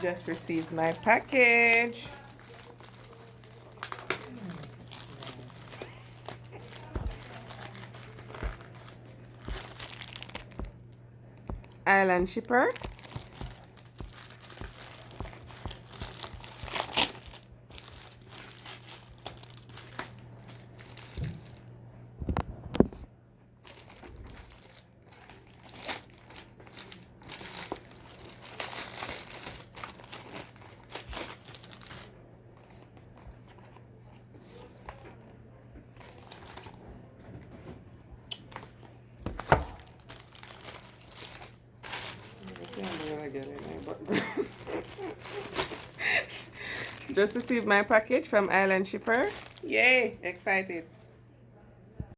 Just received my package. Island shipper. Just received my package from Island Shipper. Yay, excited.